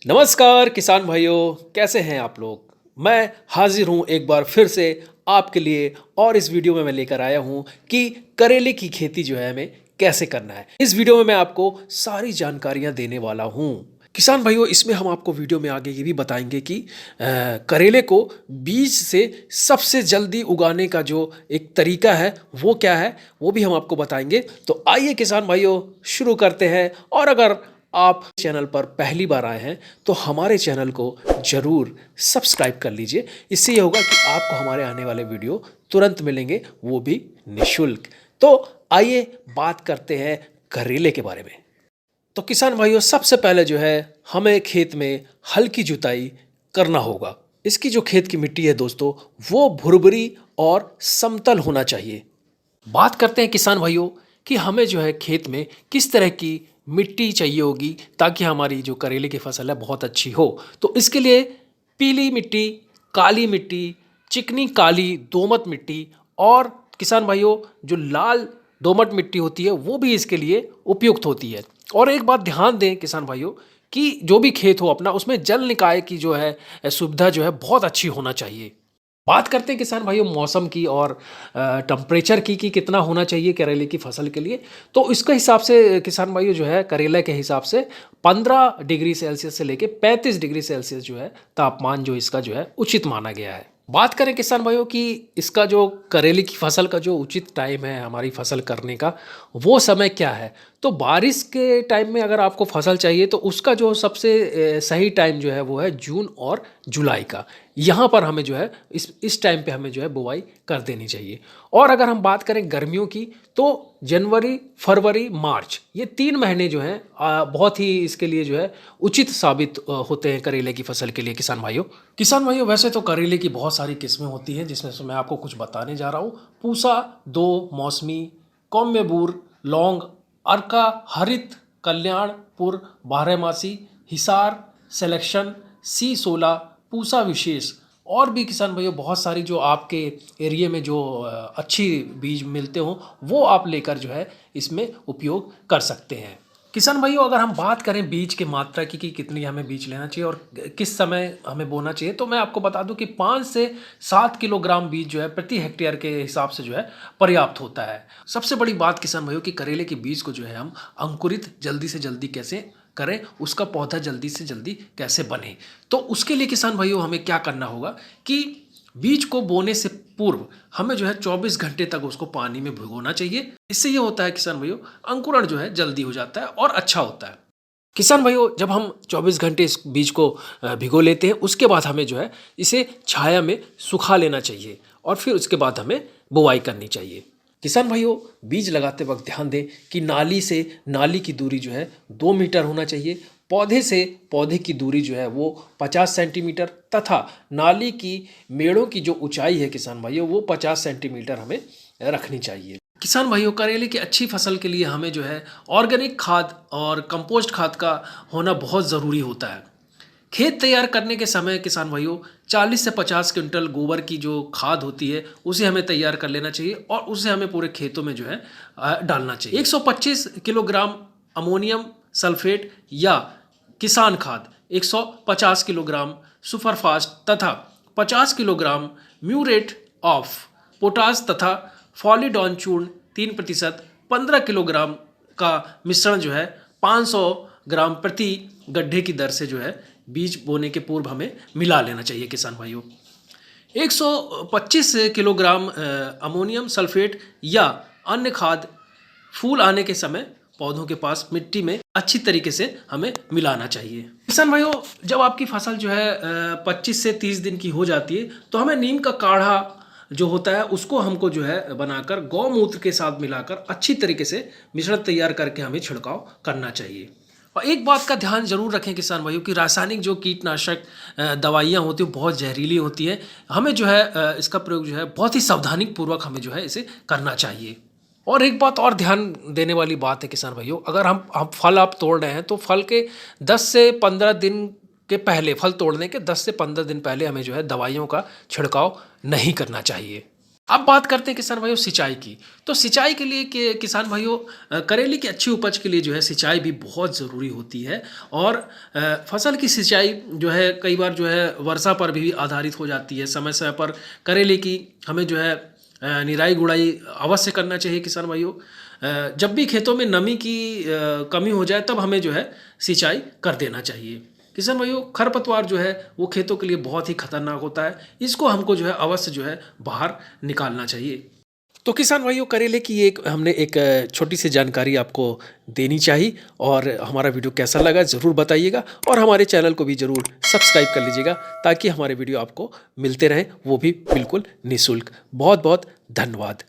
नमस्कार किसान भाइयों, कैसे हैं आप लोग। मैं हाजिर हूं एक बार फिर से आपके लिए और इस वीडियो में मैं लेकर आया हूं कि करेले की खेती जो है हमें कैसे करना है। इस वीडियो में मैं आपको सारी जानकारियां देने वाला हूं। किसान भाइयों, इसमें हम आपको वीडियो में आगे ये भी बताएंगे कि करेले को बीज से सबसे जल्दी उगाने का जो एक तरीका है वो क्या है, वो भी हम आपको बताएंगे। तो आइए किसान भाइयों, शुरू करते हैं। और अगर आप चैनल पर पहली बार आए हैं तो हमारे चैनल को जरूर सब्सक्राइब कर लीजिए। इससे ये होगा कि आपको हमारे आने वाले वीडियो तुरंत मिलेंगे, वो भी निशुल्क। तो आइए बात करते हैं करेले के बारे में। तो किसान भाइयों, सबसे पहले जो है हमें खेत में हल्की जुताई करना होगा। इसकी जो खेत की मिट्टी है दोस्तों, वो भुरभुरी और समतल होना चाहिए। बात करते हैं किसान भाइयों कि हमें जो है खेत में किस तरह की मिट्टी चाहिए होगी ताकि हमारी जो करेले की फसल है बहुत अच्छी हो। तो इसके लिए पीली मिट्टी, काली मिट्टी, चिकनी काली दोमट मिट्टी और किसान भाइयों जो लाल दोमट मिट्टी होती है वो भी इसके लिए उपयुक्त होती है। और एक बात ध्यान दें किसान भाइयों कि जो भी खेत हो अपना, उसमें जल निकाय की जो है सुविधा जो है बहुत अच्छी होना चाहिए। बात करते हैं किसान भाइयों मौसम की और टेम्परेचर की कि कितना होना चाहिए करेले की फसल के लिए। तो इसके हिसाब से किसान भाइयों जो है करेले के हिसाब से 15 डिग्री सेल्सियस से लेके 35 डिग्री सेल्सियस जो है तापमान जो इसका जो है उचित माना गया है। बात करें किसान भाइयों कि इसका जो करेले की फसल का जो उचित टाइम है हमारी फसल करने का, वो समय क्या है। तो बारिश के टाइम में अगर आपको फसल चाहिए तो उसका जो सबसे सही टाइम जो है वो है जून और जुलाई का। यहाँ पर हमें जो है इस टाइम पे हमें जो है बुवाई कर देनी चाहिए। और अगर हम बात करें गर्मियों की तो जनवरी, फरवरी, मार्च, ये 3 महीने जो हैं बहुत ही इसके लिए जो है उचित साबित होते हैं करेले की फसल के लिए। किसान भाइयों वैसे तो करेले की बहुत सारी किस्में होती हैं, जिसमें से मैं आपको कुछ बताने जा रहा हूँ। पूसा, दो, मौसमी, कौम्यबूर, लौंग, अर्का, हरित, कल्याणपुर, बारहमासी, हिसार, सिलेक्शन, C16, पूसा विशेष और भी किसान भाइयों बहुत सारी जो आपके एरिया में जो अच्छी बीज मिलते हो वो आप लेकर जो है इसमें उपयोग कर सकते हैं। किसान भाइयों अगर हम बात करें बीज की मात्रा की कि कितनी हमें बीज लेना चाहिए और किस समय हमें बोना चाहिए, तो मैं आपको बता दूं कि 5 से 7 किलोग्राम बीज जो है प्रति हेक्टेयर के हिसाब से जो है पर्याप्त होता है। सबसे बड़ी बात किसान भाइयों कि करेले के बीज को जो है हम अंकुरित जल्दी से जल्दी कैसे करें, उसका पौधा जल्दी से जल्दी कैसे बने। तो उसके लिए किसान भाइयों हमें क्या करना होगा कि बीज को बोने से पूर्व हमें जो है 24 घंटे तक उसको पानी में भिगोना चाहिए। इससे ये होता है किसान भाइयों अंकुरण जो है जल्दी हो जाता है और अच्छा होता है। किसान भाइयों जब हम 24 घंटे इस बीज को भिगो लेते हैं, उसके बाद हमें जो है इसे छाया में सुखा लेना चाहिए और फिर उसके बाद हमें बुवाई करनी चाहिए। किसान भाइयों बीज लगाते वक्त ध्यान दें कि नाली से नाली की दूरी जो है 2 मीटर होना चाहिए। पौधे से पौधे की दूरी जो है वो 50 सेंटीमीटर तथा नाली की मेड़ों की जो ऊंचाई है किसान भाइयों वो 50 सेंटीमीटर हमें रखनी चाहिए। किसान भाइयों करेले की अच्छी फसल के लिए हमें जो है ऑर्गेनिक खाद और कंपोस्ट खाद का होना बहुत ज़रूरी होता है। खेत तैयार करने के समय किसान भाइयों 40 से 50 क्विंटल गोबर की जो खाद होती है उसे हमें तैयार कर लेना चाहिए और उसे हमें पूरे खेतों में जो है डालना चाहिए। 125 किलोग्राम अमोनियम सल्फेट या किसान खाद, 150 किलोग्राम सुपरफास्ट तथा 50 किलोग्राम म्यूरेट ऑफ पोटास तथा फॉलीडॉन चूर्ण 3%, 15 किलोग्राम का मिश्रण जो है 500 ग्राम प्रति गड्ढे की दर से जो है बीज बोने के पूर्व हमें मिला लेना चाहिए। किसान भाइयों 125 किलोग्राम अमोनियम सल्फेट या अन्य खाद फूल आने के समय पौधों के पास मिट्टी में अच्छी तरीके से हमें मिलाना चाहिए। किसान भाइयों जब आपकी फसल जो है 25 से 30 दिन की हो जाती है तो हमें नीम का काढ़ा जो होता है उसको हमको जो है बनाकर गौमूत्र के साथ मिलाकर अच्छी तरीके से मिश्रण तैयार करके हमें छिड़काव करना चाहिए। और एक बात का ध्यान जरूर रखें किसान भाइयों कि रासायनिक जो कीटनाशक दवाइयाँ होती हैं बहुत जहरीली होती हैं। हमें जो है इसका प्रयोग जो है बहुत ही सावधानी पूर्वक हमें जो है इसे करना चाहिए। और एक बात और ध्यान देने वाली बात है किसान भाइयों, अगर हम फल आप तोड़ रहे हैं तो फल के 10 से 15 दिन के पहले, फल तोड़ने के 10 से 15 दिन पहले हमें जो है दवाइयों का छिड़काव नहीं करना चाहिए। अब बात करते हैं किसान भाइयों सिंचाई की। तो सिंचाई के लिए किसान भाइयों करेले की अच्छी उपज के लिए जो है सिंचाई भी बहुत ज़रूरी होती है। और फसल की सिंचाई जो है कई बार जो है वर्षा पर भी आधारित हो जाती है। समय समय पर करेले की हमें जो है निराई गुड़ाई अवश्य करना चाहिए किसान भाइयों। जब भी खेतों में नमी की कमी हो जाए तब हमें जो है सिंचाई कर देना चाहिए। किसान भाइयों खरपतवार जो है वो खेतों के लिए बहुत ही खतरनाक होता है। इसको हमको जो है अवश्य जो है बाहर निकालना चाहिए। तो किसान भाइयों करेले की हमने एक छोटी सी जानकारी आपको देनी चाहिए। और हमारा वीडियो कैसा लगा ज़रूर बताइएगा और हमारे चैनल को भी ज़रूर सब्सक्राइब कर लीजिएगा ताकि हमारे वीडियो आपको मिलते रहें, वो भी बिल्कुल निःशुल्क। बहुत बहुत धन्यवाद।